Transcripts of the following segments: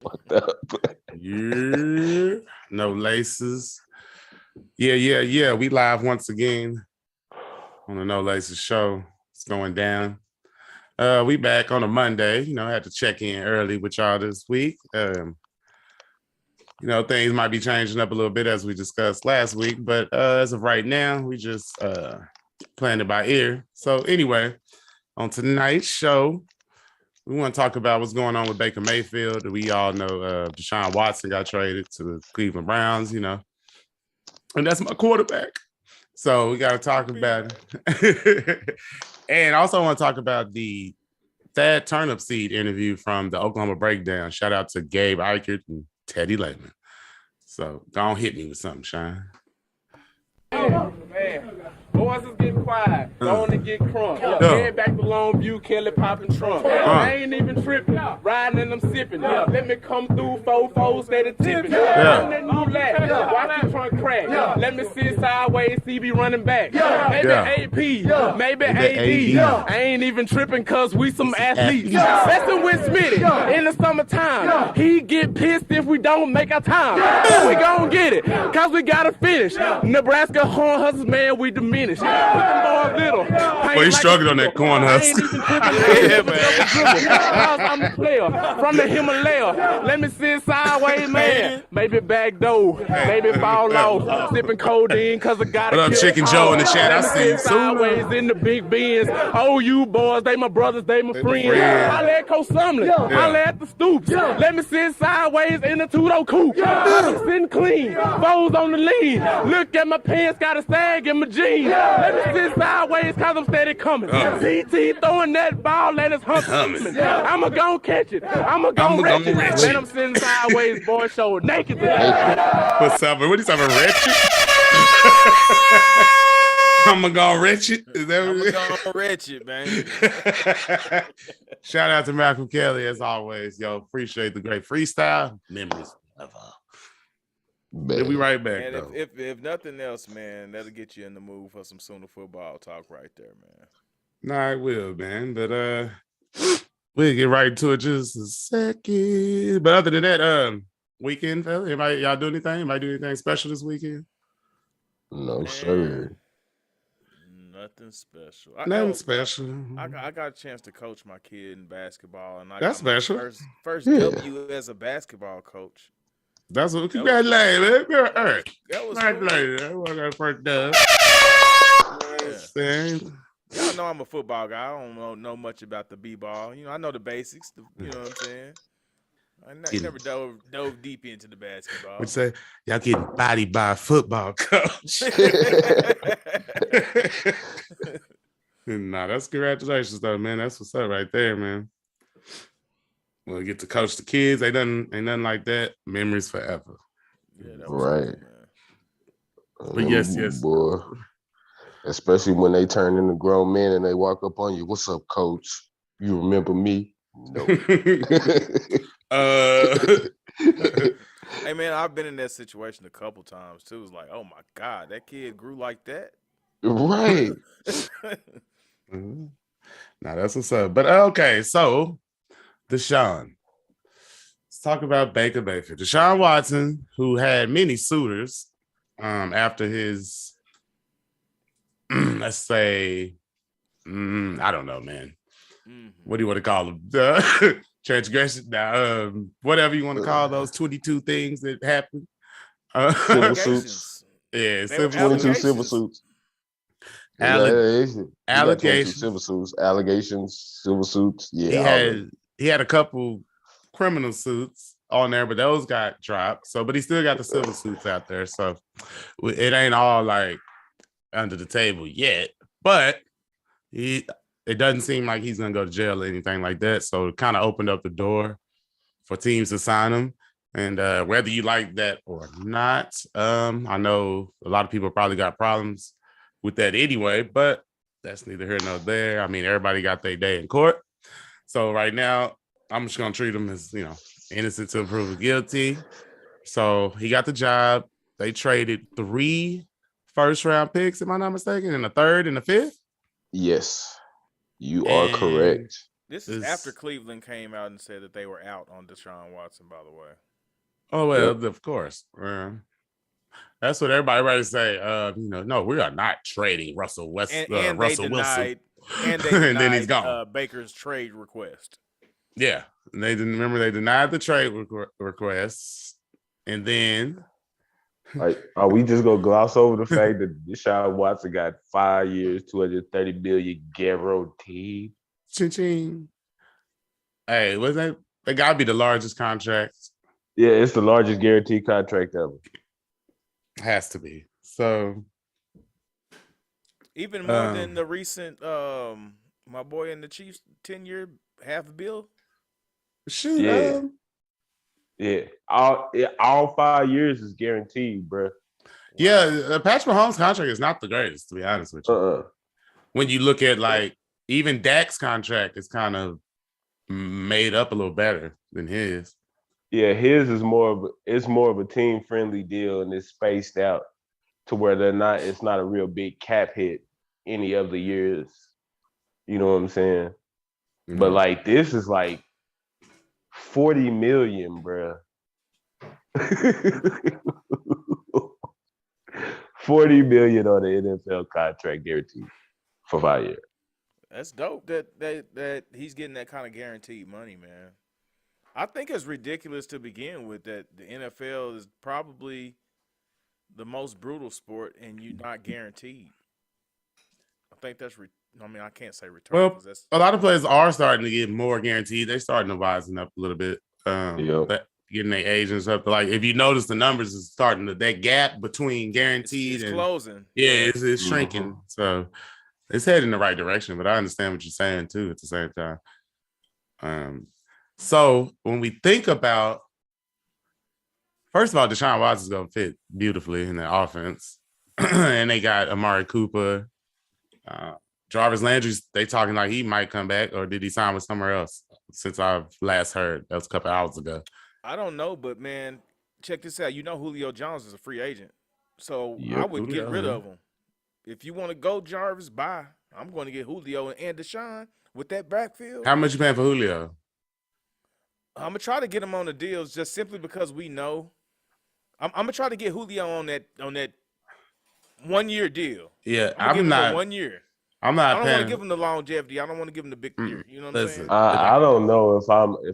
fucked up. Yeah, no laces. Yeah. We live once again on the No Laces show. It's going down. We back on a Monday. I had to check in early with y'all this week. Things might be changing up a little bit as we discussed last week, but as of right now, we just playing it by ear. So anyway, on tonight's show, we want to talk about what's going on with Baker Mayfield. We all know Deshaun Watson got traded to the Cleveland Browns, and that's my quarterback. So we got to talk about it. And also want to talk about the Thad Turnipseed interview from the Oklahoma Breakdown. Shout out to Gabe Eichert and Teddy Lehman. So don't hit me with something, Sean. Oh, man. Boys is getting quiet. Going to get crunk. Head back to Longview, Kelly popping trunk. I ain't even tripping. Riding and I'm sipping. Let me come through, 4-4, steady tipping. I'm that new lad. Watch the trunk crack. Let me sit sideways, CB running back. Maybe AP, maybe AD. I ain't even tripping cause we some athletes. Messing with Smitty in the summertime. He get pissed if we don't make our time. We gon' get it cause we gotta finish. Nebraska Horn Hustlers, man, we diminished. Well, he's struggling on that corn husk. I'm a player from the Himalaya. Let me sit sideways, man. Maybe back door, maybe fall off. Sipping codeine cause I got What up, Chicken Joe in the chat? I see you. Sideways in the big bins. Oh, you boys, they my brothers, they my friends. I let Coach Sumlin. I let the stoops. Let me sit sideways in the two-door coupe. I'm sitting clean, foes on the lean. Look at my pants, got a sag in my jeans. Let me sit sideways cause I'm steady coming. PT throwing that ball, let us humping. I'ma gon' catch it. I'ma gon' wretch it. Let them sitting sideways, boy, show naked today. What's up? What are you talking about, wretched? I'ma go wretched. Is that what I'm gonna wretched, man. Shout out to Malcolm Kelly as always. Yo, appreciate the great freestyle. Memories of We'll be right back. And though. if nothing else, man, that'll get you in the mood for some Sooner football talk right there, man. Nah, it will, man. But we'll get right into it just a second. But other than that, weekend, fella, y'all do anything? Anybody do anything special this weekend? No, Man, sir. Nothing special. Nothing special. I got a chance to coach my kid in basketball, and That's got my special. First W as a basketball coach. That's what. Congratulations, man. That was Congratulations. That was our first dub. Yeah. Y'all know I'm a football guy. I don't know much about the b-ball. I know the basics. You know what I'm saying? I never dove deep into the basketball. Would say y'all getting bodied by a football coach. Nah, that's congratulations though, man. That's what's up right there, man. We'll get to coach the kids. Ain't nothing like that. Memories forever. Yeah, that was Right. Cool, But yes. Boy. Especially when they turn into grown men and they walk up on you. What's up, coach? You remember me? No. Hey, man, I've been in that situation a couple times, too. It's like, oh, my God, that kid grew like that? Right. Nah, that's what's up. But okay, so Deshaun. Let's talk about Baker Mayfield. Deshaun Watson, who had many suitors after his, let's say, I don't know, man. Mm-hmm. What do you want to call them? Transgression. Now, whatever you want to call those 22 things that happened. Civil suits. Yeah, 22 civil suits. Allegations. Civil suits. Allegations. Civil suits. Yeah. He had a couple criminal suits on there, but those got dropped. But he still got the civil suits out there. So it ain't all like under the table yet. But it doesn't seem like he's gonna go to jail or anything like that. So it kind of opened up the door for teams to sign him. And whether you like that or not, I know a lot of people probably got problems with that anyway, but that's neither here nor there. I mean, everybody got their day in court. So right now, I'm just going to treat him as, innocent until proven guilty. So he got the job. They traded 3 first-round picks, am I not mistaken, and a third and a fifth? Yes, you are correct. This is after Cleveland came out and said that they were out on Deshaun Watson, by the way. Oh, well, of course. That's what everybody say. No, we are not trading Russell Wilson. And they denied and then he's gone. Baker's trade request. Yeah. And they denied the trade requests. And then like, are we just gonna gloss over the fact that Deshaun Watson got 5 years, $230 million guaranteed? Ching. Hey, was that gotta be the largest contract? Yeah, it's the largest guaranteed contract ever. Has to be. So even more than the recent my boy in the Chiefs 10-year $500 million. Shoot. Yeah. All 5 years is guaranteed, bro. Yeah, Patrick Mahomes' contract is not the greatest, to be honest with you. When you look at like even Dak's contract is kind of made up a little better than his. Yeah, his is more of a team friendly deal, and it's spaced out to where it's not a real big cap hit any of the years. You know what I'm saying? Mm-hmm. But like this is like $40 million, bro. $40 million on the NFL contract guaranteed for 5 years. That's dope that he's getting that kind of guaranteed money, man. I think it's ridiculous to begin with that the NFL is probably the most brutal sport and you're not guaranteed. I think that's I can't say return. Well, a lot of players are starting to get more guaranteed. They're starting to wisen up a little bit. Getting their agents up. Like if you notice the numbers is starting to, that gap between guaranteed it's and closing. Yeah, it's shrinking. Mm-hmm. So it's heading in the right direction, but I understand what you're saying too at the same time. So when we think about, first of all, Deshaun Watson's going to fit beautifully in the offense. And they got Amari Cooper. Jarvis Landry, they talking like he might come back, or did he sign with somewhere else since I've last heard? That was a couple hours ago. I don't know, but man, check this out. You know Julio Jones is a free agent. So I would get rid of him. If you want to go Jarvis, bye. I'm going to get Julio and Deshaun with that backfield. How much you paying for Julio? I'm going to try to get him on the deals just simply because we know. I'm going to try to get Julio on that 1 year deal. Yeah, I'm not 1 year. I don't want to give him the longevity. I don't want to give him the big year. You know what I'm saying? I don't know if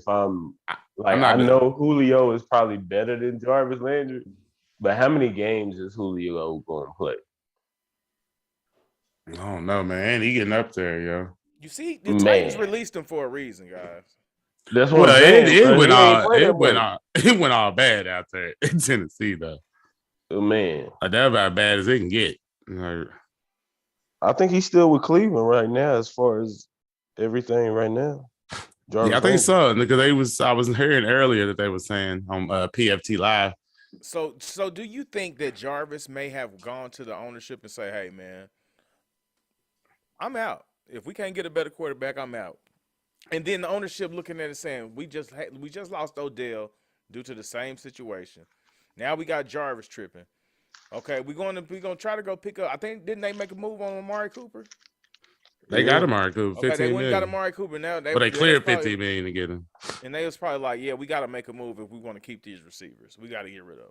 I'm like, I know Julio is probably better than Jarvis Landry, but how many games is Julio going to play? I don't know, man. He getting up there, yo. You see, the Titans released him for a reason, guys. That's what I'm saying. It went all bad out there in Tennessee, though. Oh, man. That's about bad as it can get. I think he's still with Cleveland right now as far as everything right now. Jarvis I think so. Because I was hearing earlier that they were saying on PFT Live. So do you think that Jarvis may have gone to the ownership and say, hey, man, I'm out. If we can't get a better quarterback, I'm out. And then the ownership looking at it saying, we just lost Odell due to the same situation. Now we got Jarvis tripping. Okay, we're gonna try to go pick up. I think didn't they make a move on Amari Cooper? They got Amari Cooper. Okay, they went and got Amari Cooper. Now they cleared $50 million to get him. And they was probably like, yeah, we got to make a move if we want to keep these receivers. We got to get rid of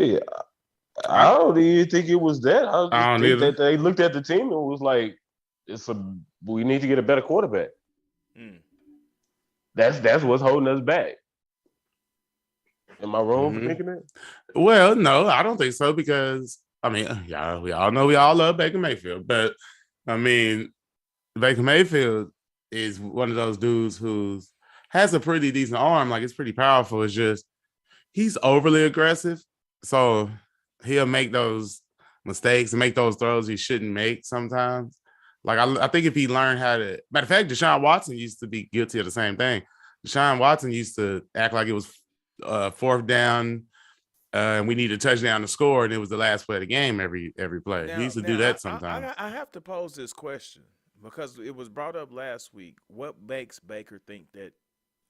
them. I don't even think it was that. I don't think that they looked at the team and was like, we need to get a better quarterback. That's what's holding us back. Am I wrong for thinking that? Well, no, I don't think so because, I mean, we all know we all love Baker Mayfield, but, I mean, Baker Mayfield is one of those dudes who has a pretty decent arm. Like, it's pretty powerful. It's just he's overly aggressive, so he'll make those mistakes and make those throws he shouldn't make sometimes. Like, I think if he learned how to – matter of fact, Deshaun Watson used to be guilty of the same thing. Deshaun Watson used to act like it was fourth down and we needed a touchdown to score, and it was the last play of the game every play. He used to do that sometimes. I have to pose this question because it was brought up last week. What makes Baker think that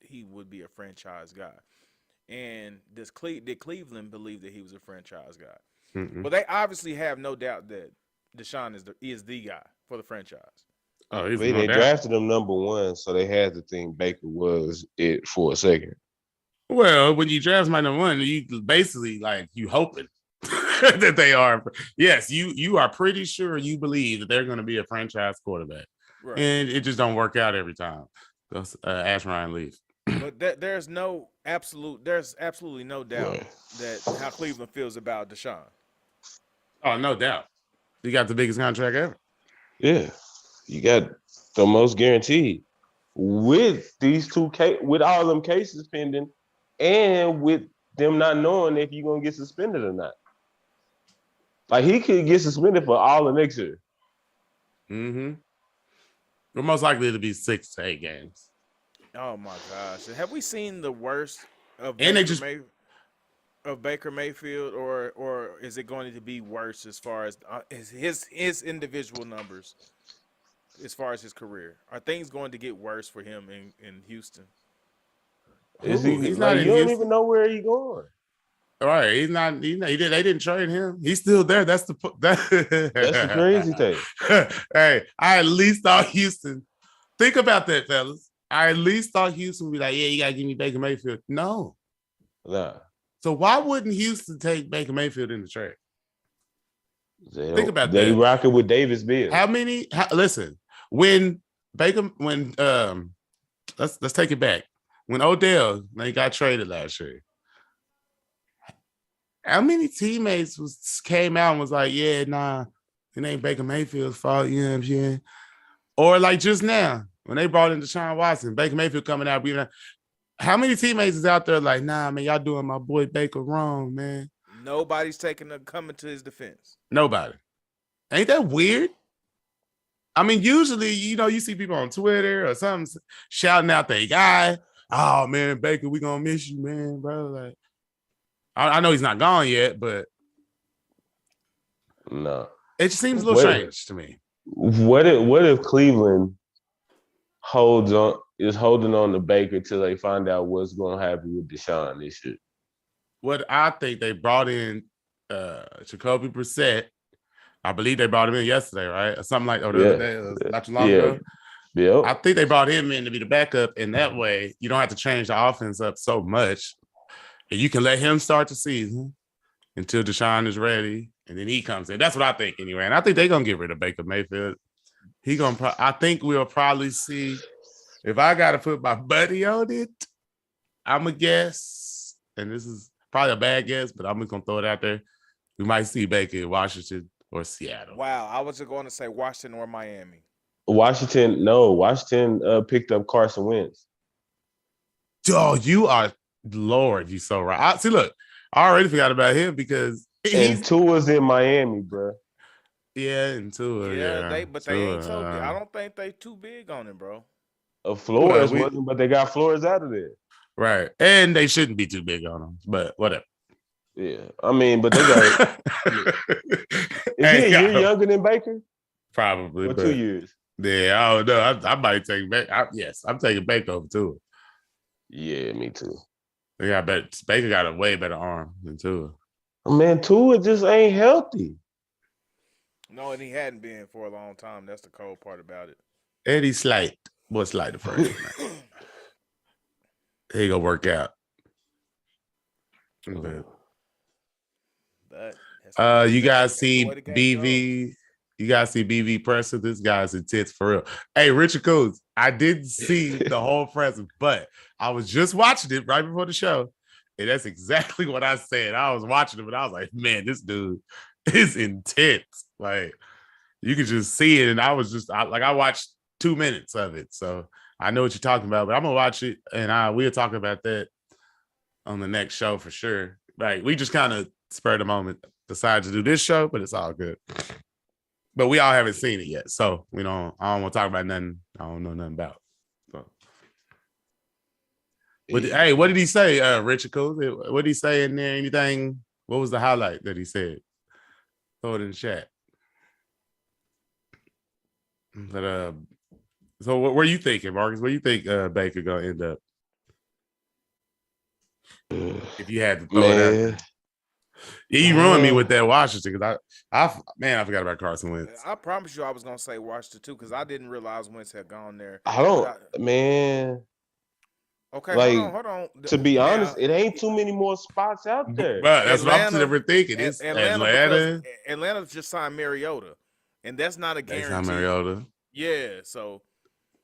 he would be a franchise guy? And did Cleveland believe that he was a franchise guy? Well, they obviously have no doubt that Deshaun is the guy for the franchise. Oh, he's They drafted him number 1, so they had to think Baker was it for a second. Well, when you draft my number 1, you basically like you hoping that they are. Yes, you are pretty sure you believe that they're going to be a franchise quarterback, Right. and it just don't work out every time. Ash Ryan leaves. But there's absolutely no doubt that how Cleveland feels about Deshaun. Oh, no doubt. You got the biggest contract ever. Yeah, you got the most guaranteed with these with all them cases pending, and with them not knowing if you're gonna get suspended or not. Like he could get suspended for all of next year. Mm-hmm. We're most likely to be 6 to 8 games. Oh my gosh! Have we seen the worst of And Baker Mayfield, or is it going to be worse as far as his individual numbers, as far as his career? Are things going to get worse for him in Houston? He's not. in You don't Houston. even know where he's going. All right, he's not. They didn't trade him. He's still there. That's the crazy thing. Hey, I at least thought Houston. Think about that, fellas. I at least thought Houston would be like, yeah, you gotta give me Baker Mayfield. No. Nah. So why wouldn't Houston take Baker Mayfield in the trade? Think about that. They rocking with Davis Mills. Listen, let's take it back. When Odell they got traded last year, how many teammates came out and was like, yeah, nah, it ain't Baker Mayfield's fault, you know what I'm saying? Or like just now, when they brought in Deshaun Watson, Baker Mayfield coming out, how many teammates is out there like, nah, man, y'all doing my boy Baker wrong, man? Nobody's coming to his defense. Nobody. Ain't that weird? I mean, usually, you see people on Twitter or something shouting out their guy. Oh, man, Baker, we gonna miss you, man, bro. Like, I know he's not gone yet, but no, it just seems a little strange to me. What if Cleveland is holding on to Baker till they find out what's going to happen with Deshaun this year? What I think they brought in Jacoby Brissett. I believe they brought him in yesterday, right? Or something like the other day, not too long ago. Yeah. I think they brought him in to be the backup, and that way you don't have to change the offense up so much. And you can let him start the season until Deshaun is ready, and then he comes in. That's what I think anyway. And I think they're going to get rid of Baker Mayfield. I think we'll probably see, if I got to put my buddy on it, I'm going to guess, and this is probably a bad guess, but I'm just going to throw it out there. We might see Baker in Washington or Seattle. Wow, I was going to say Washington or Miami. Washington picked up Carson Wentz. Oh, you are, Lord, you so right. Look, I already forgot about him because Tua's in Miami, bro. Yeah, and Tua. Yeah, they ain't so big. I don't think they too big on him, bro. Flores wasn't, but they got Flores out of there. Right. And they shouldn't be too big on him, but whatever. Yeah. I mean, but they got Is he a year younger than Baker? Probably. Or 2 years. Yeah, I don't know. I might take Baker. Yes, I'm taking Baker over Tua. Yeah, me too. Yeah, I bet Baker got a way better arm than Tua. Man, Tua just ain't healthy. No, and he hadn't been for a long time. That's the cold part about it. Eddie Slight. What's Slight the first? He gonna work out. But you guys see BV. You guys see BV presser. This guy's intense for real. Hey, Richard Coons, I didn't see the whole presser, but I was just watching it right before the show. And that's exactly what I said. I was watching it, but I was like, man, this dude is intense. Like, you could just see it. And I watched 2 minutes of it. So I know what you're talking about, but I'm going to watch it. And we'll talk about that on the next show for sure. Like, we just kind of spurred the moment, decided to do this show, but it's all good. But we all haven't seen it yet. So I don't want to talk about nothing I don't know nothing about. So. But, hey, what did he say, Richard Coons? What did he say in there? Anything? What was the highlight that he said? Throw it in the chat. But so what were you thinking, Marcus? Where you think Baker gonna end up? If you had to throw it out. He ruined me with that Washington because I forgot about Carson Wentz. I promise you, I was gonna say Washington too because I didn't realize Wentz had gone there. I don't, man. Okay, Like, hold on. To be Now, honest, it ain't too many more spots out there. But that's what I'm Atlanta- never thinking. It's Atlanta. because Atlanta's just signed Mariota, and that's not a They guarantee. signed Mariota, Yeah, so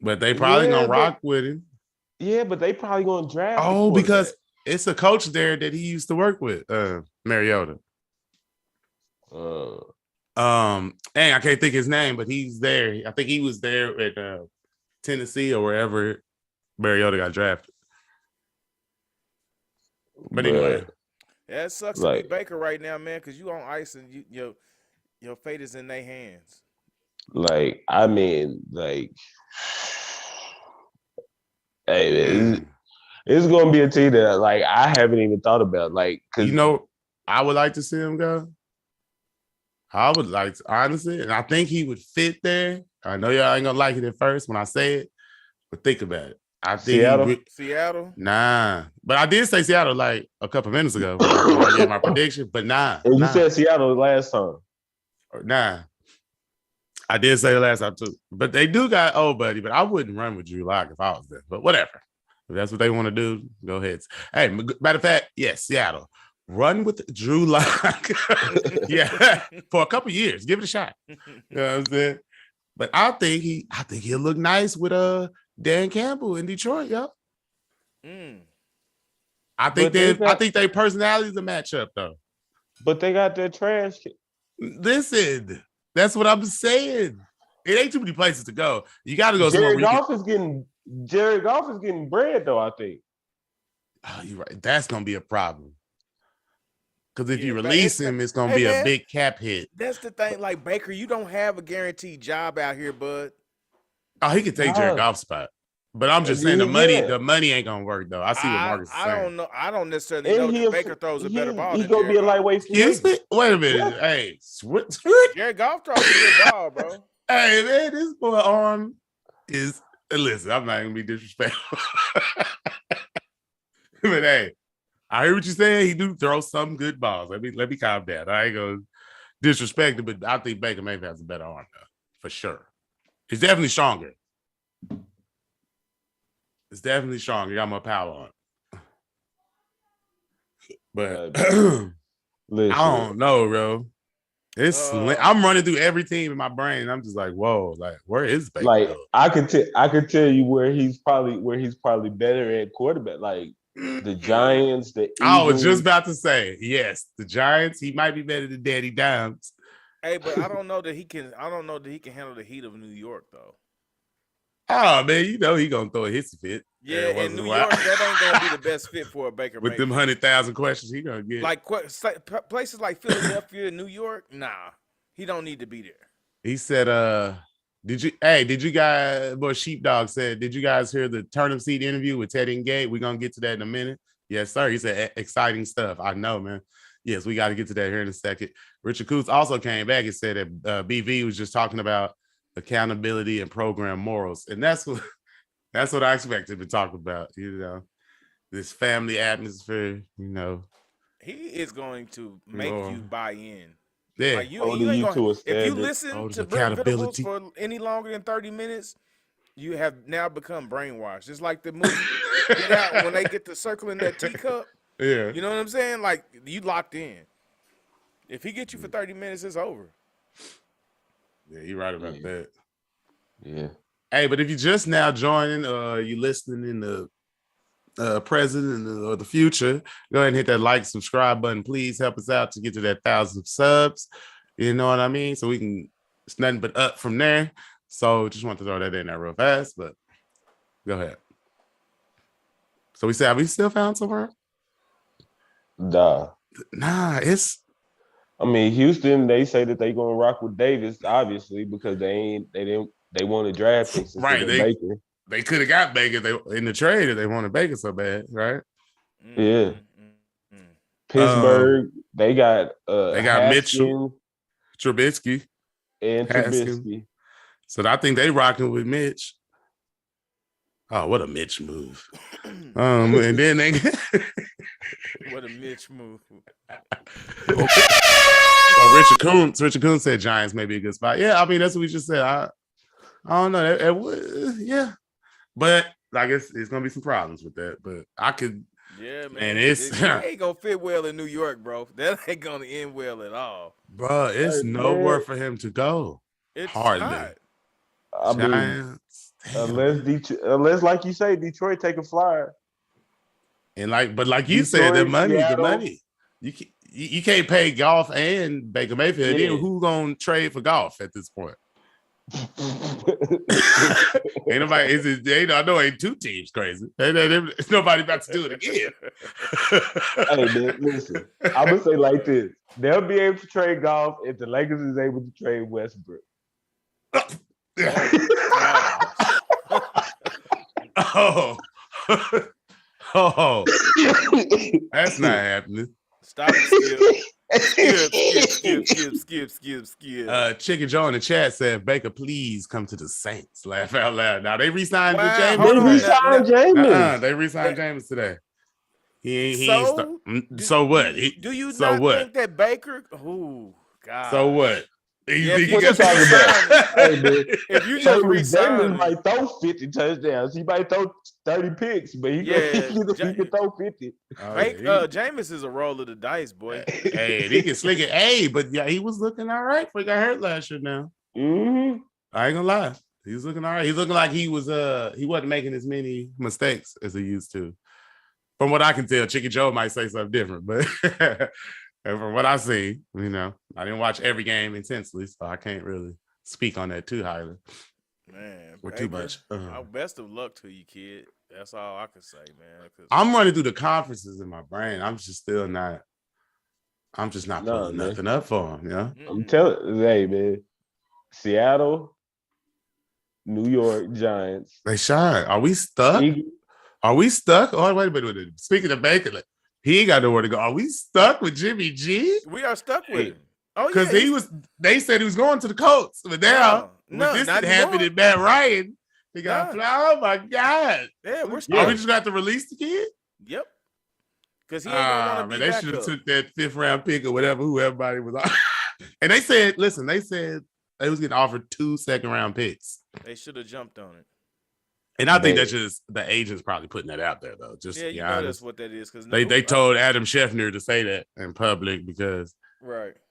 but they probably Yeah, gonna but- rock with him. Yeah, but they probably gonna draft. the Oh, because quarterback. it's a coach there that he used to work with, Mariota. And I can't think his name, but he's there. I think he was there at Tennessee or wherever Mariota got drafted. But anyway, But, yeah, it sucks to Like- be Baker right now, man, because you on ice and your fate is in their hands. like, I mean, like, hey, man, it's gonna be a team that like I haven't even thought about, like, cause you know, I would like to see him go. I would like to, honestly, and I think he would fit there. I know y'all ain't gonna like it at first when I say it, but think about it. I think Seattle? Seattle. nah, but I did say Seattle like a couple minutes ago when I gave my prediction, but nah, and you nah, said Seattle last time. nah. I did say it last time too, but they do got old buddy. But I wouldn't run with Drew Lock if I was there. But whatever, if that's what they want to do, go ahead. Hey, matter of fact, yes, Seattle, run with Drew Lock. Yeah, for a couple years, give it a shot. You know what I'm saying? But I think he'll look nice with Dan Campbell in Detroit, yo. Mm. I think But I think their personalities a matchup though. But they got their trash. Listen, that's what I'm saying. It ain't too many places to go. You got to go somewhere. Jared Goff is getting bread though, I think. Oh, you're right. That's gonna be a problem. Because if Yeah, you but release it's- him, it's gonna hey, be a man. big cap hit. That's the thing. Like Baker, you don't have a guaranteed job out here, bud. Oh, he could take Jared Nah. Goff's spot. But I'm just Yeah, saying yeah. the money ain't gonna work though. I see what Marcus is I saying. don't know. I don't necessarily And know he that Baker throws a better ball. He than gonna Jared be a Goff. lightweight. free Excuse agent. me? Wait a minute. What? Hey, Jared Goff throws a good ball, bro. hey man, this boy arm is listen, I'm not gonna be disrespectful. But hey, I hear what you're saying. He do throw some good balls. Let me calm down. I ain't gonna disrespect it, but I think Baker maybe has a better arm though, for sure. He's definitely stronger. It's definitely stronger. He got more power on it. But Listen, I don't know, bro. It's I'm running through every team in my brain. And I'm just like, whoa, like where is Baker? like though? I could tell you where he's probably better at quarterback. Like the Giants, the Eagles. I was just about to say, yes, the Giants. He might be better than Danny Dimes. Hey, but I don't know that he can. I don't know that he can handle the heat of New York, though. Oh man, you know he gonna throw a hissy fit. Yeah, every once in in a New while. York, that ain't gonna be the best fit for a Baker With them Mayfield. 100,000 questions, he gonna get. Like places like Philadelphia, New York, nah, he don't need to be there. He said, did you guys, boy, Sheepdog said, did you guys hear the turnip seed interview with Teddy and Gabe? We're gonna get to that in a minute. Yes, sir. He said exciting stuff. I know, man. Yes, we got to get to that here in a second. Richard Coots also came back and said that BV was just talking about accountability and program morals. And that's what I expected to talk about, you know, this family atmosphere, you know. He is going to make Lord. you buy in. Yeah. Like you Holding ain't you gonna, to a if you standard. listen Holding to Brent Venables accountability. for any longer than 30 minutes, you have now become brainwashed. It's like the movie Get Out when they get to circling that teacup. Yeah. You know what I'm saying? Like you locked in. If he gets you for 30 minutes, it's over. Yeah, you're right about that. Yeah. Hey, but if you just now joining, you listening in the present or the future, go ahead and hit that like, subscribe button. Please help us out to get to that 1,000 subs. You know what I mean? So we can, it's nothing but up from there. So just want to throw that in there real fast, but go ahead. So we said, have we still found somewhere? Nah. Nah, it's I mean, Houston, they say that they gonna rock with Davis, obviously, because they want to draft him Right, Baker. they could have got Baker in the trade if they wanted Baker so bad, right? Yeah. Mm. Pittsburgh, they got Mitchell, Haskins Trubisky. and Haskins. Trubisky. So I think they rocking with Mitch. Oh, what a Mitch move. And then they What a Mitch move. Richard Coons said Giants may be a good spot. Yeah, I mean that's what we just said. I don't know. Yeah, but I guess it's gonna be some problems with that. But I could. Yeah, man. And it ain't gonna fit well in New York, bro. That ain't gonna end well at all. Bro, it's nowhere for him to go. It's hardly. not. I mean, Giants, unless, like you say, Detroit take a flyer. And like you said, the money. You can't pay Goff and Baker Mayfield. Yeah. Then who gonna trade for Goff at this point? Ain't nobody. I know ain't two teams crazy. Ain't nobody about to do it again. Hey man, listen. I'm gonna say like this: they'll be able to trade Goff if the Lakers is able to trade Westbrook. Oh, that's not happening. Stop it, skip. Chicken Joe in the chat said, Baker, please come to the Saints. Laugh out loud. Now they re-signed Jameis. They re-signed Jameis today. So what? Do you not think that Baker? Oh God. So what? If you just resign Jameis might throw 50 touchdowns. He might throw 30 picks, but he can throw 50. Jameis is a roll of the dice, boy. Hey, he can sling it. Hey, but yeah, he was looking all right before he got hurt last year now. Mm-hmm. I ain't gonna lie. He was looking all right. He's looking like he wasn't making as many mistakes as he used to. From what I can tell, Chicken Joe might say something different, but and from what I see, I didn't watch every game intensely, so I can't really speak on that too highly. Man, or too much. Best of luck to you, kid. That's all I can say, man. I'm running through the conferences in my brain. I'm just not pulling nothing up for him. Yeah, I'm telling, hey man, Seattle, New York Giants. They shine. Are we stuck? Are we stuck? Oh, wait a minute. Speaking of Baker, he ain't got nowhere to go. Are we stuck with Jimmy G? We are stuck with him. Oh, because they said he was going to the Colts, but now this happened in Matt Ryan. He got oh my God. Yeah, we're stuck. Are we just got to release the kid? Yep. Because he ain't gonna want to be they should have took that 5th round pick or whatever, who everybody was on. And they said they was getting offered 2 second-round picks. They should have jumped on it. And I think that's just the agents probably putting that out there, though. Just you know that's what that is. Because they told Adam Schefter to say that in public because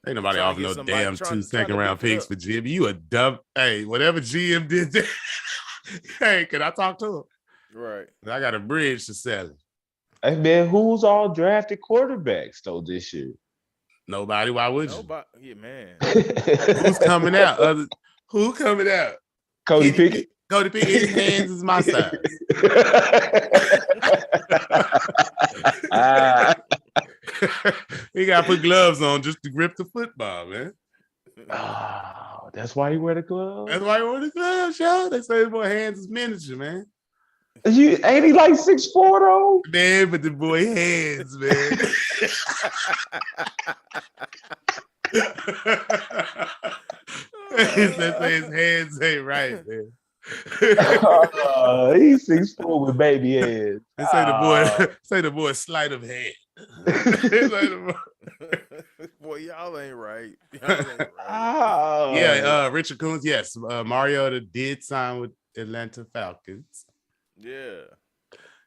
ain't nobody offering no damn 2 second-round picks for Jimmy. You a dumb. Hey, whatever GM did there, hey, can I talk to him? Right. I got a bridge to sell him. Hey, man, who's all drafted quarterbacks, though, this year? Nobody. Why would you? Nobody. Yeah, man. Who's coming out? Who coming out? Cody Pickett. Cody Pickett, his hands is my size. He got to put gloves on just to grip the football, man. Oh, that's why he wear the gloves? That's why he wear the gloves, y'all. They say his boy hands is miniature, man. Ain't he like 6'4", though? Man, but the boy hands, man. His hands ain't right, man. He's 6'4" with baby hands. They say the boy sleight of hand. Boy, y'all ain't right. Yeah, Richard Coons. Yes, Mariota did sign with Atlanta Falcons. Yeah,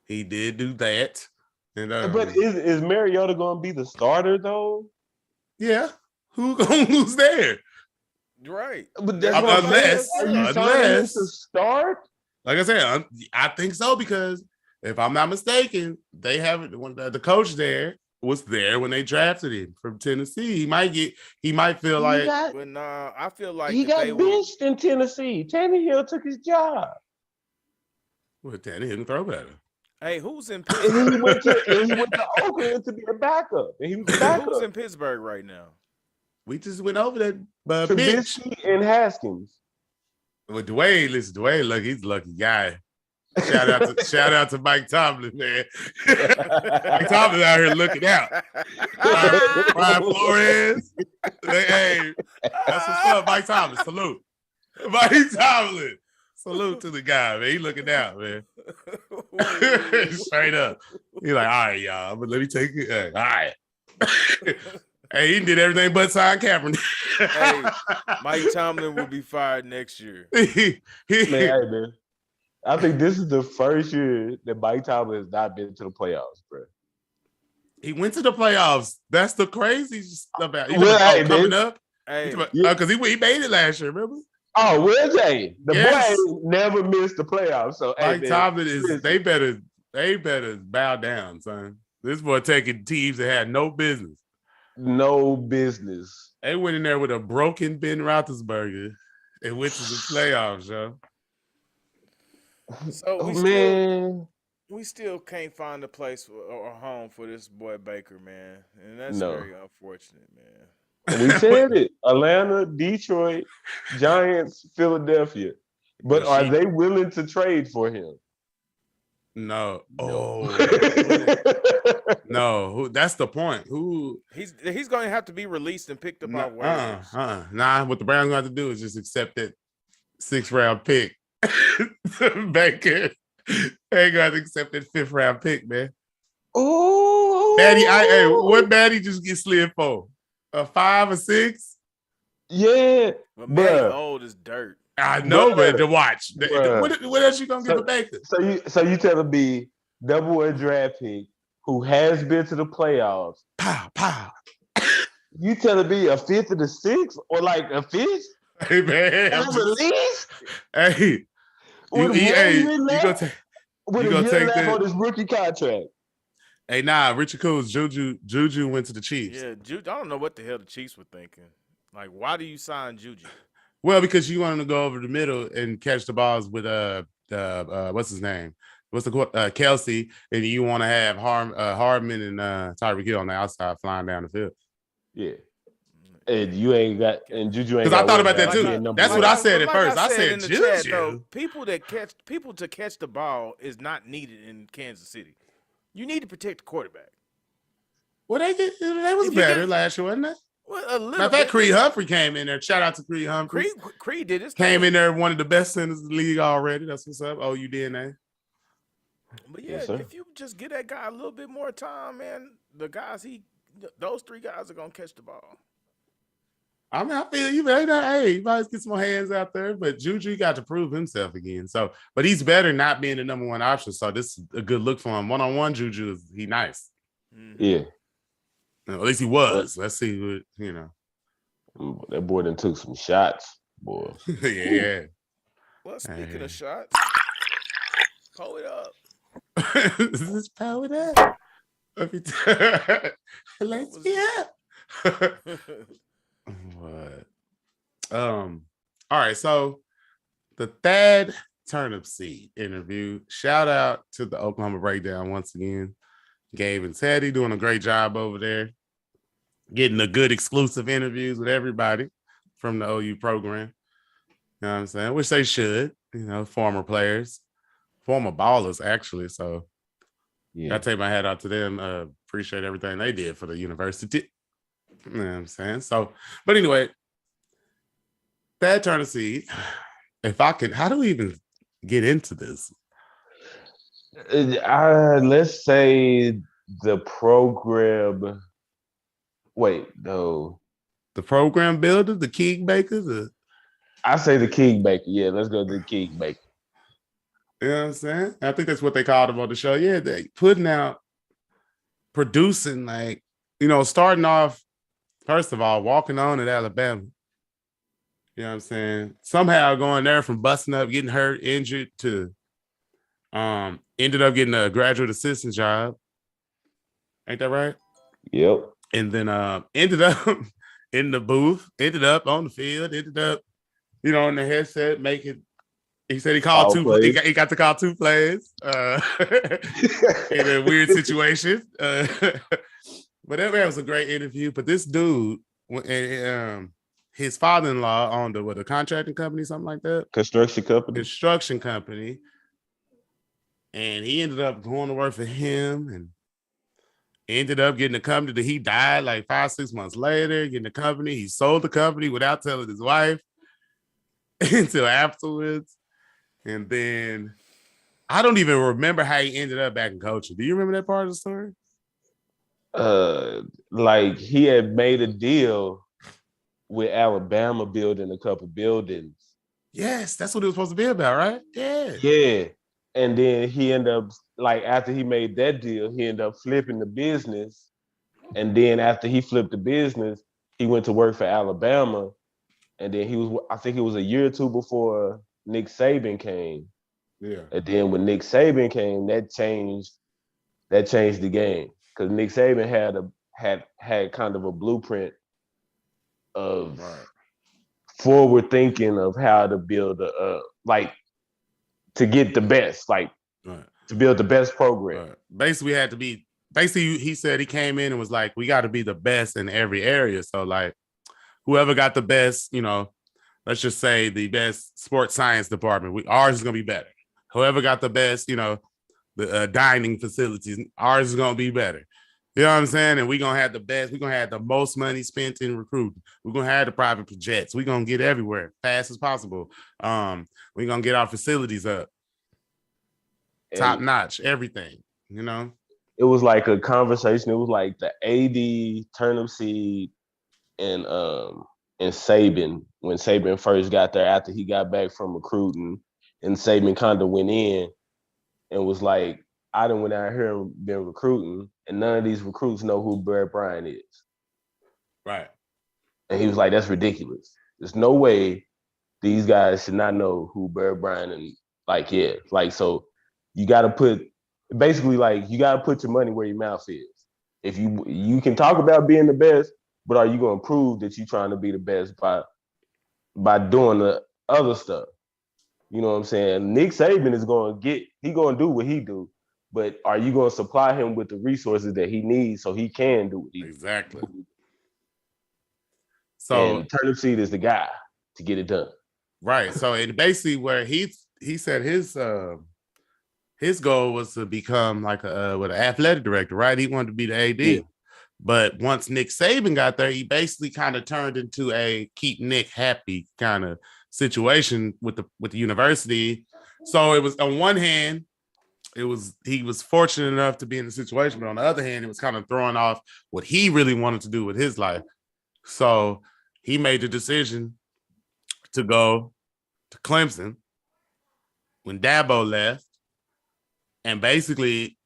he did do that. And but is Mariota going to be the starter though? Yeah, who's there? Right, but that's unless to start. Like I said, I think so because if I'm not mistaken, they have the coach there was there when they drafted him from Tennessee. He might feel like. I feel like he got benched in Tennessee. Tannehill took his job. Well, Tannehill didn't throw better. Hey, who's in Pittsburgh? And he went to Oakland to be a backup. And he was backup. Who's in Pittsburgh right now? We just went over that. Trubisky and Haskins. Well, Dwayne, look, he's a lucky guy. Shout out to Mike Tomlin, man. Mike Tomlin out here looking out. Brian Flores. Hey, that's what's up, Mike Tomlin. Salute. Mike Tomlin. Salute to the guy, man. He looking out, man. Straight up. He's like, all right, y'all, but let me take it. All right. Hey, he did everything but sign Kaepernick. Hey, Mike Tomlin will be fired next year. Man, I think this is the first year that Mike Tomlin has not been to the playoffs, bro. He went to the playoffs. That's the crazy stuff about coming up. Hey, because he made it last year, remember? Oh, well, Jay, the Yes. boy never missed the playoffs. So Mike Tomlin listen. they better bow down, son. This boy taking teams that had no business. No business. They went in there with a broken Ben Roethlisberger and went to the playoffs, yo. So we still can't find a place or a home for this boy Baker, man, and that's very unfortunate, man. We said it: Atlanta, Detroit, Giants, Philadelphia. But are they willing to trade for him? No. Oh. No. That's the point. Who he's going to have to be released and picked up our waivers. Nah, what the Browns going to have to do is just accept that 6th round pick. Baker ain't got to accept that 5th round pick, man. Oh, what Maddie just get slid for? A 5 or 6? Yeah, but Maddie old as dirt. I know, but to watch. What else you gonna get for Baker? So you telling me #1 draft pick who has been to the playoffs? Pow. You telling me a 5th and a 6th or like a 5th? Hey man, Hey, you gonna take that on his rookie contract. Hey, nah, Richard Coons, Juju went to the Chiefs. Yeah, I don't know what the hell the Chiefs were thinking. Like, why do you sign Juju? Well, because you want him to go over the middle and catch the balls with what's his name? Kelsey, and you want to have Hardman and Tyreek Hill on the outside flying down the field. Yeah. And you ain't got, and Juju ain't. Because I thought about that too. That's what I said at first. I said Juju. Chat, though, people to catch the ball is not needed in Kansas City. You need to protect the quarterback. Well, they was better last year, wasn't it? Well, a little. Matter of fact, Creed Humphrey came in there. Shout out to Creed Humphrey. Creed did his came in there, one of the best centers in the league already. That's what's up. Oh, you DNA. But yeah, if you just give that guy a little bit more time, man, those 3 guys are gonna catch the ball. I mean, I feel you, man. Hey, you might get some more hands out there, but Juju got to prove himself again. So, but he's better not being the #1 option. So this is a good look for him. One-on-one, Juju he nice. Yeah. At least he was. Let's see what That boy done took some shots, boy. Yeah. Well, speaking of shots, pull it up. Let's power it up. Let's get up. What? All right. So the Thad Turnipseed interview. Shout out to the Oklahoma Breakdown once again. Gabe and Teddy doing a great job over there, getting a good exclusive interviews with everybody from the OU program. You know what I'm saying? Which they should, former players, former ballers, actually. So I take my hat out to them. Appreciate everything they did for the university. You know what I'm saying? So, but anyway, Thad Turnipseed. If I can, how do we even get into this? Let's say the program. Wait, no. The program builder, the king maker. I say the king maker. Yeah, let's go to the king maker. You know what I'm saying? I think that's what they called him on the show. Yeah, they putting out, producing, starting off. First of all, walking on at Alabama. You know what I'm saying? Somehow going there from busting up, getting hurt, injured to ended up getting a graduate assistant job. Ain't that right? Yep. And then ended up in the booth, ended up on the field, ended up, in the headset making. He said he called two. He got to call 2 plays in a weird situation. But that was a great interview. But this dude, his father-in-law owned a contracting company, something like that. Construction company. And he ended up going to work for him and ended up getting the company that he died like 5-6 months later, getting the company. He sold the company without telling his wife until afterwards. And then I don't even remember how he ended up back in coaching. Do you remember that part of the story? Like he had made a deal with Alabama building a couple buildings. Yes, that's what it was supposed to be about, right? Yeah. Yeah. And then he ended up, like, after he made that deal, he ended up flipping the business. And then after he flipped the business, he went to work for Alabama. And then I think it was a year or two before Nick Saban came. Yeah. And then when Nick Saban came, that changed the game. Because Nick Saban had kind of a blueprint of forward thinking of how to build to get the best, to build the best program. Basically, he said he came in and was like, we got to be the best in every area. So like whoever got the best, let's just say the best sports science department, ours is going to be better. Whoever got the best, the dining facilities, ours is going to be better. You know what I'm saying? And we're going to have the best. We're going to have the most money spent in recruiting. We're going to have the private jets. We're going to get everywhere fast as possible. We're going to get our facilities up. Top notch, everything, It was like a conversation. It was like the AD, Turnipseed, and Saban, when Saban first got there after he got back from recruiting, and Saban kind of went in and was like, I done went out here and been recruiting, and none of these recruits know who Brad Bryant is. Right. And he was like, that's ridiculous. There's no way these guys should not know who Brad Bryant and so you got to put your money where your mouth is. If you can talk about being the best, but are you going to prove that you're trying to be the best by doing the other stuff? You know what I'm saying? Nick Saban is going to do what he do, but are you going to supply him with the resources that he needs so he can do what he exactly do? So and Turnipseed is the guy to get it done. Right. So it basically where he said his goal was to become like an athletic director, right? He wanted to be the AD. Yeah. But once Nick Saban got there, he basically kind of turned into a keep Nick happy kind of situation with the university. So it was, on one hand, he was fortunate enough to be in the situation, but on the other hand, it was kind of throwing off what he really wanted to do with his life. So he made the decision to go to Clemson when Dabo left, and basically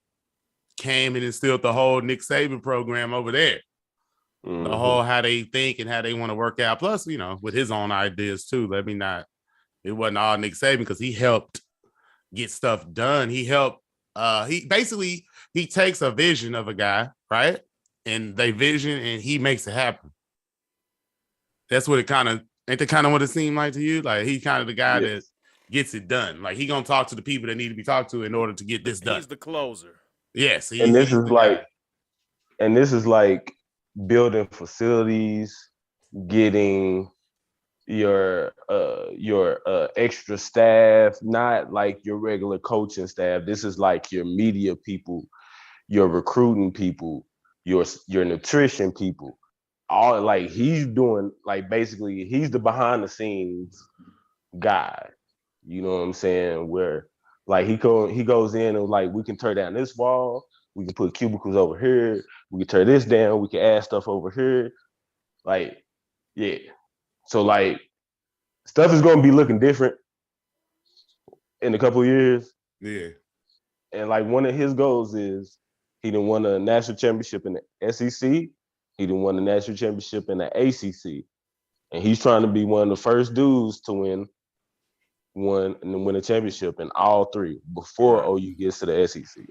came and instilled the whole Nick Saban program over there. Mm-hmm. The whole how they think and how they want to work out. Plus, with his own ideas too. It wasn't all Nick Saban because he helped get stuff done. He helped. He takes a vision of a guy, right? And they vision, and he makes it happen. That's what it kind of ain't. That kind of what it seemed like to you. Like he's kind of the guy that gets it done. Like he gonna talk to the people that need to be talked to in order to get this done. He's the closer. Yes, this is like building facilities, getting your extra staff, not like your regular coaching staff. This is like your media people, your recruiting people, your nutrition people. All like he's doing, like basically he's the behind the scenes guy. You know what I'm saying? Where like he goes in and like, we can tear down this wall, we can put cubicles over here, we can tear this down, we can add stuff over here. Like, yeah. So like stuff is gonna be looking different in a couple of years. Yeah. And like one of his goals is he done won a national championship in the SEC. He done won the national championship in the ACC. And he's trying to be one of the first dudes to win a championship in all three before OU gets to the SEC.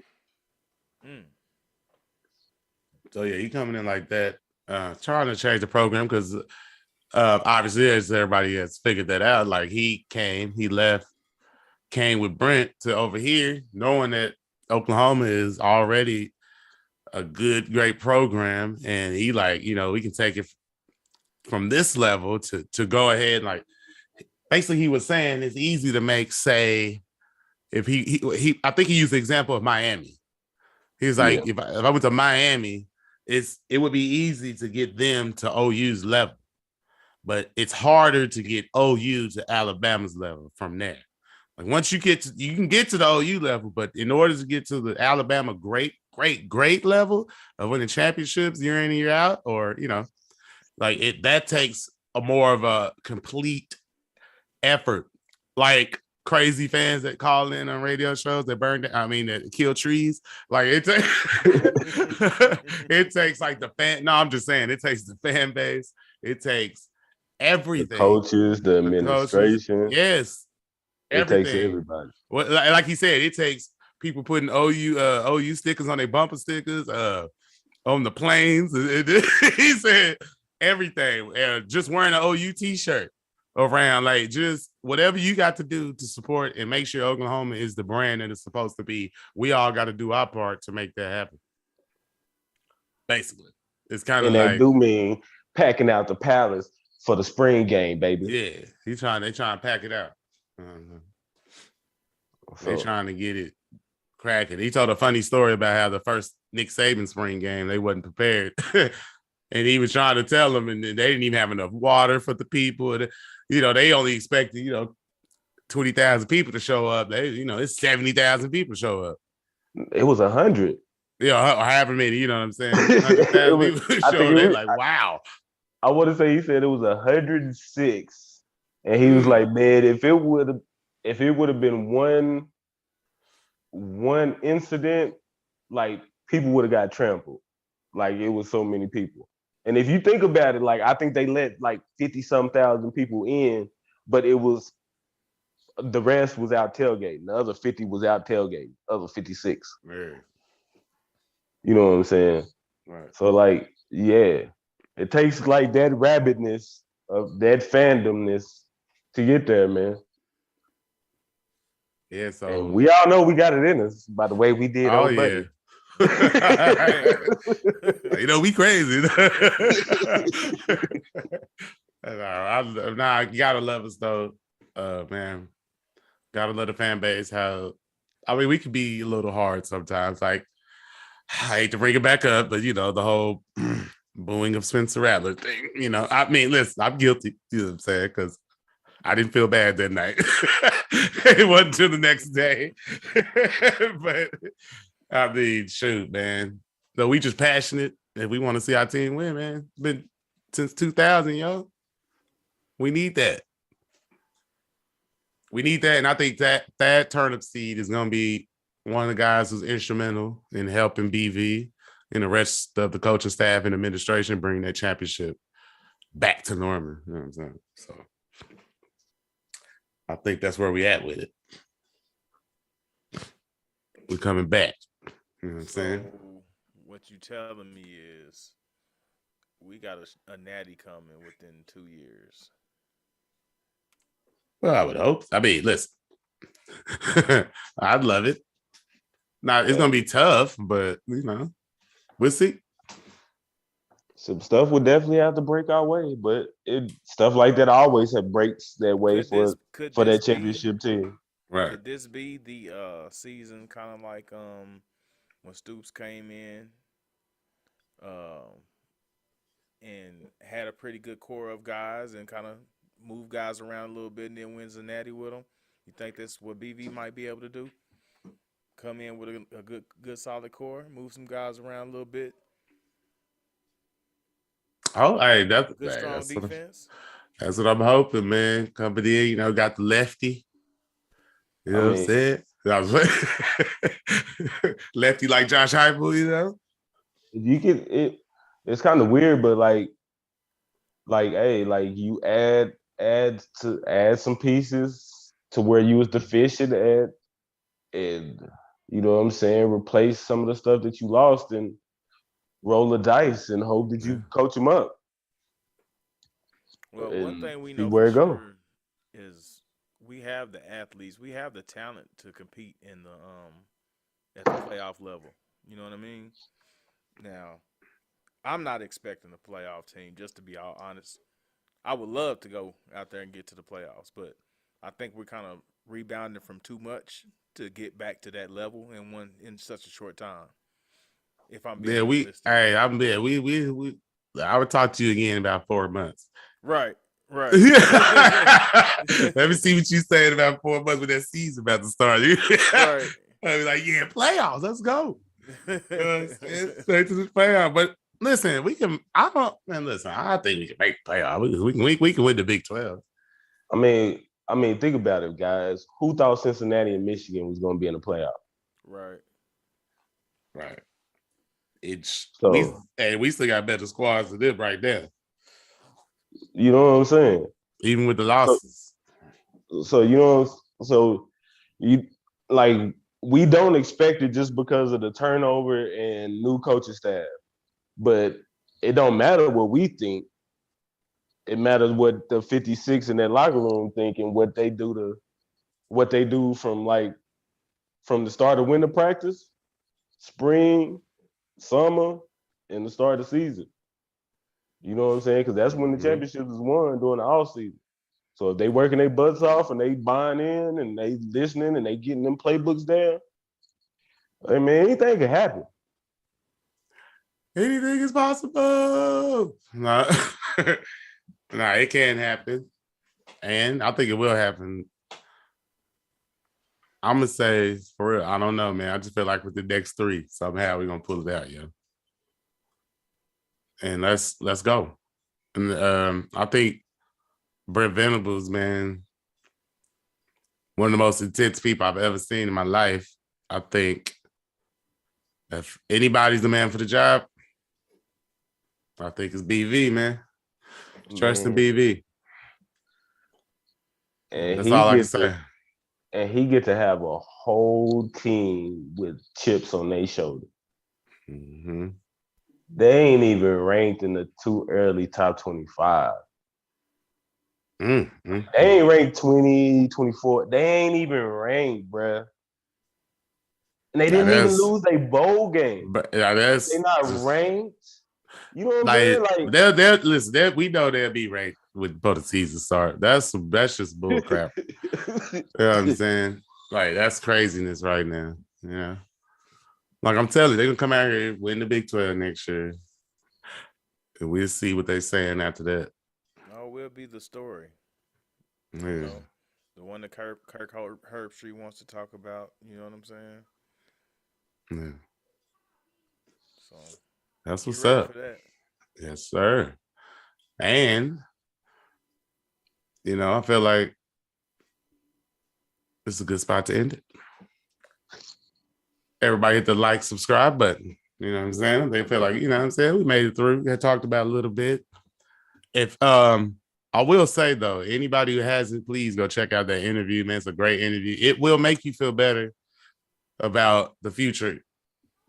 So yeah, he coming in like that, trying to change the program because obviously, as everybody has figured that out, like he came with Brent to over here, knowing that Oklahoma is already a great program, and he we can take it from this level to go ahead. Like basically, he was saying it's easy to make, say, if he I think he used the example of Miami. He was like, if I went to Miami, it would be easy to get them to OU's level, but it's harder to get OU to Alabama's level from there. Like once you can get to the OU level, but in order to get to the Alabama great level of winning championships year in and year out, or like that takes a more of a complete effort. Like crazy fans that call in on radio shows that that kill trees. Like it it takes like the fan. No, I'm just saying it takes the fan base. It takes everything. The coaches, the administration. Yes. Everything. It takes Everything. everybody. Well, like he said, it takes people putting OU stickers on their bumper stickers, on the planes. He said everything. Just wearing an OU t-shirt around, like just whatever you got to do to support and make sure Oklahoma is the brand that it's supposed to be. We all got to do our part to make that happen. Basically, it's kind of like that do mean packing out the palace for the spring game, baby. Yeah, they trying to pack it out. They trying to get it cracking. He told a funny story about how the first Nick Saban spring game they wasn't prepared, and he was trying to tell them, and they didn't even have enough water for the people. They only expected 20,000 people to show up. It's 70,000 people show up. It was 100. Yeah, however many. You know what I'm saying? 100,000 people show up. They're like, wow. I want to say he said it was 106, and he was like, man, if it would have been one incident, like people would have got trampled. Like it was so many people. And if you think about it, like I think they let like 50-some thousand people in, but it was the rest was out tailgating. The other 50 was out tailgating. Other 56. Man. You know what I'm saying? Right. So like, yeah, it takes like that rabidness of that fandomness to get there, man. Yeah, so and we all know we got it in us by the way we did. Oh yeah. We crazy. You gotta love us though, man. Gotta love the fan base. We could be a little hard sometimes. Like I hate to bring it back up, but the whole booing of Spencer Rattler thing. Listen, I'm guilty. You know what I'm saying? Because I didn't feel bad that night. It wasn't until the next day. But shoot, man. So we just passionate and we want to see our team win, man. It's been since 2000, yo. We need that. And I think that Thad Turnipseed is going to be one of the guys who's instrumental in helping BV and the rest of the coaching staff and administration bring that championship back to Norman. You know what I'm saying? So I think that's where we at with it. We're coming back. You know what I'm saying? What you telling me is we got a natty coming within 2 years. Well, I would hope. Listen, I'd love it. Now, it's going to be tough, but, we'll see. Some stuff would definitely have to break our way, but stuff like that always breaks that way for that championship team. Right. Could this be the season kind of like when Stoops came in and had a pretty good core of guys and kind of moved guys around a little bit and then wins the natty with them? You think that's what BV might be able to do? Come in with a good solid core, move some guys around a little bit. Oh, hey, that's good strong defense. That's what I'm hoping, man. Coming in, got the lefty. You know what I'm saying? Lefty like Josh Heupel, You can it's kind of weird, but you add some pieces to where you was deficient at, and you know what I'm saying, replace some of the stuff that you lost and roll the dice and hope that you coach them up. Well, one thing we know where it go is we have the athletes, we have the talent to compete in the at the playoff level. You know what I mean? Now, I'm not expecting a playoff team, just to be all honest. I would love to go out there and get to the playoffs, but I think we're kind of rebounding from too much to get back to that level in such a short time. If I'm being realistic. I would talk to you again in about 4 months. Right. Right. Let me see what you saying about 4 months when that season about to start. Right. I'll be like, yeah, playoffs. Let's go. Straight to the playoffs. But listen, we can. I think we can make the playoffs. We can win the Big 12. I mean, think about it, guys. Who thought Cincinnati and Michigan was going to be in the playoff? Right. Right. It's So, we still got better squads than them right there, you know what I'm saying? even with the losses. So you know, so you like we don't expect it just because of the turnover and new coaching staff, but it don't matter what we think. It matters what the 56 in that locker room think and what they do from the start of winter practice, spring, summer, and the start of the season. You know what I'm saying? Because that's when the championship is won during the off season. So if they working their butts off and they buying in and they listening and they getting them playbooks down, I mean, anything can happen. Anything is possible. No, it can't happen. And I think it will happen. I'm gonna say for real, I don't know, man. I just feel like with the next 3, somehow we're gonna pull it out, yo. And let's go. And I think Brent Venables, man, one of the most intense people I've ever seen in my life. I think if anybody's the man for the job, I think it's BV, man. Trust in BV. And that's all I can say. And he get to have a whole team with chips on their shoulder. Mm-hmm. They ain't even ranked in the too early top 25. Mm-hmm. They ain't ranked 20, 24. They ain't even ranked, bruh. And they didn't even lose a bowl game. But they're not ranked. You know what I'm saying? Like they're listen, we know they'll be ranked before the season start. That's just bull crap. You know what I'm saying? Like that's craziness right now. Yeah. Like I'm telling you, they're gonna come out here, win the Big 12 next year. And we'll see what they're saying after that. No, will be the story. Yeah. You know, the one that Kirk Herbstreit wants to talk about. You know what I'm saying? Yeah. So that's what's up. For that. Yes, sir. And I feel like this is a good spot to end it. Everybody hit the like, subscribe button. You know what I'm saying? They feel like, you know what I'm saying? We made it through. We had talked about a little bit. If I will say though, anybody who hasn't, please go check out that interview, man. It's a great interview. It will make you feel better about the future.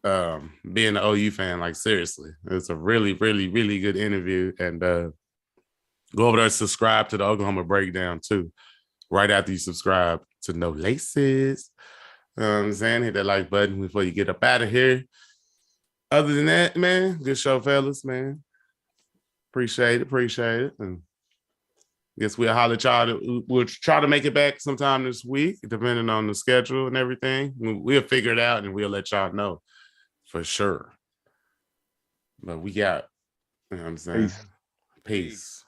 Being an OU fan, like seriously, it's a really, really, really good interview. And go over there and subscribe to the Oklahoma Breakdown too. Right after you subscribe to No Laces. You know what I'm saying? Hit that like button before you get up out of here. Other than that, man, good show, fellas, man. Appreciate it. And guess we'll holler at y'all. We'll try to make it back sometime this week, depending on the schedule and everything. We'll figure it out and we'll let y'all know for sure. But we got, you know what I'm saying? Peace. Peace.